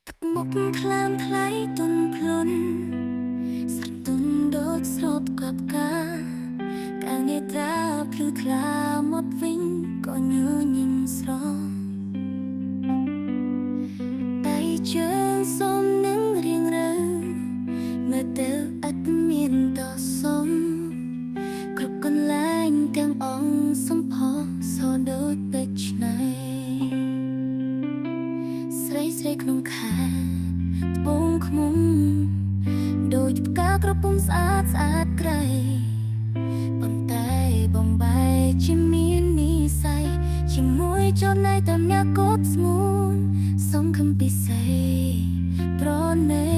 ទឹកមុខខ្លាមថ្លៃទុនភ្លុនស្រទុនដូចស្រោបក្លាប់ការងារត្រាភ្លឺថ្លាមកវិញក៏ញញឹមស្រងដៃជើងសូមនឹងរៀងរើមើលទៅអត់មានតសំគ្រប់កន្លែងទាំងអង្គសំផស្សសដូចពេជ្រឆ្នៃស្រីក្នុងខែត្បូងខ្មុំដូចផ្កាក្រពុំស្អាតក្រៃប៉ុន្តែបំបែកជាមាននិស័យជាមួយចំណៃតែអ្នកកត់ស្ងួនសង្ឃឹមពិសេសប្រណី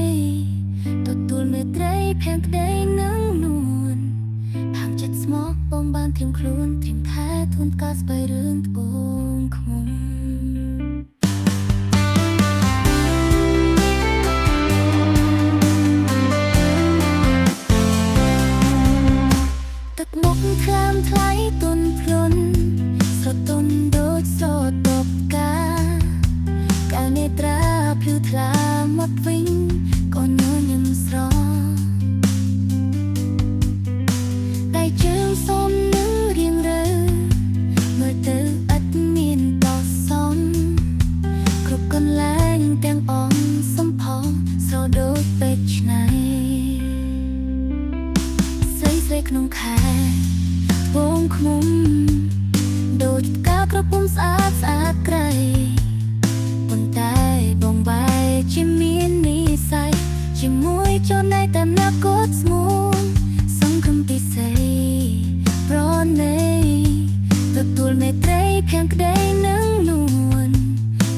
ទទួលមេត្រីភាំងក្តីនឹងនួនហាងចិត្តស្មោះបងបានធៀមខ្លួនធៀមថែធូនកាស្បៃរឿងត្បូងខ្មុំទឹកមុខខ្លាមថ្លៃទុនភ្លុនស្រទុនដូចស្រទប់ការនេត្រាភ្លឺថ្លាមកវិញក៏ញញឹមស្រងដៃជើងសូមនឹងរៀងរើមើលទៅអត់មានតសំគ្រប់កន្លែងទាំងអង្គសំផងស្រដូចពេជ្រឆ្នៃស្រីក្នុងខែត្បូងខ្មុំដូចផ្កាក្រពុំស្អាតក្រៃប៉ុន្តែបងបែកជាមាននិស័យជាមួយចំណៃតែអ្នកកត់ស្ងួនសង្ឃឹមពិសេសប្រណីទទួលមេត្រីភាំងក្តីនឹងនួន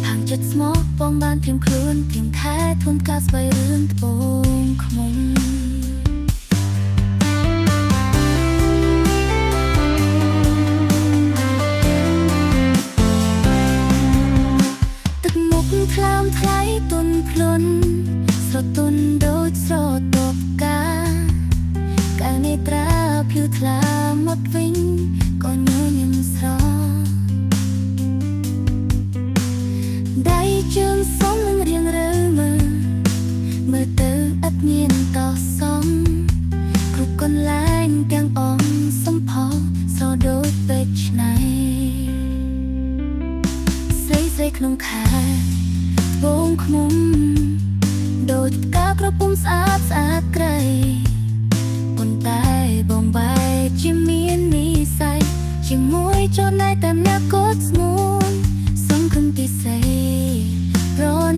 ហាងចិត្តស្មោះបងបានធៀមខ្លួនធៀមថែធូនកាស្បៃរឿងត្បូងខ្មុំខ្លាមថ្លៃទុនភ្លុនស្រទុនដូចស្រទប់ការនេត្រាភ្លឺថ្លាមកវិញក៏ញញឹមស្រងដៃជើងសូមនឹងរៀងរើមើលទៅអត់មានតសំគ្រប់កន្លែងទាំងអង្គសំផងស្រដូចពេជ្រឆ្នៃស្រីក្នុងខែត្បូងខ្មុំដូចផ្កាក្រពុំស្អាតក្រៃប៉ុន្តែបងបែកជាមាននិស័យជាមួយចំណៃតែអ្នកកត់ស្ងួ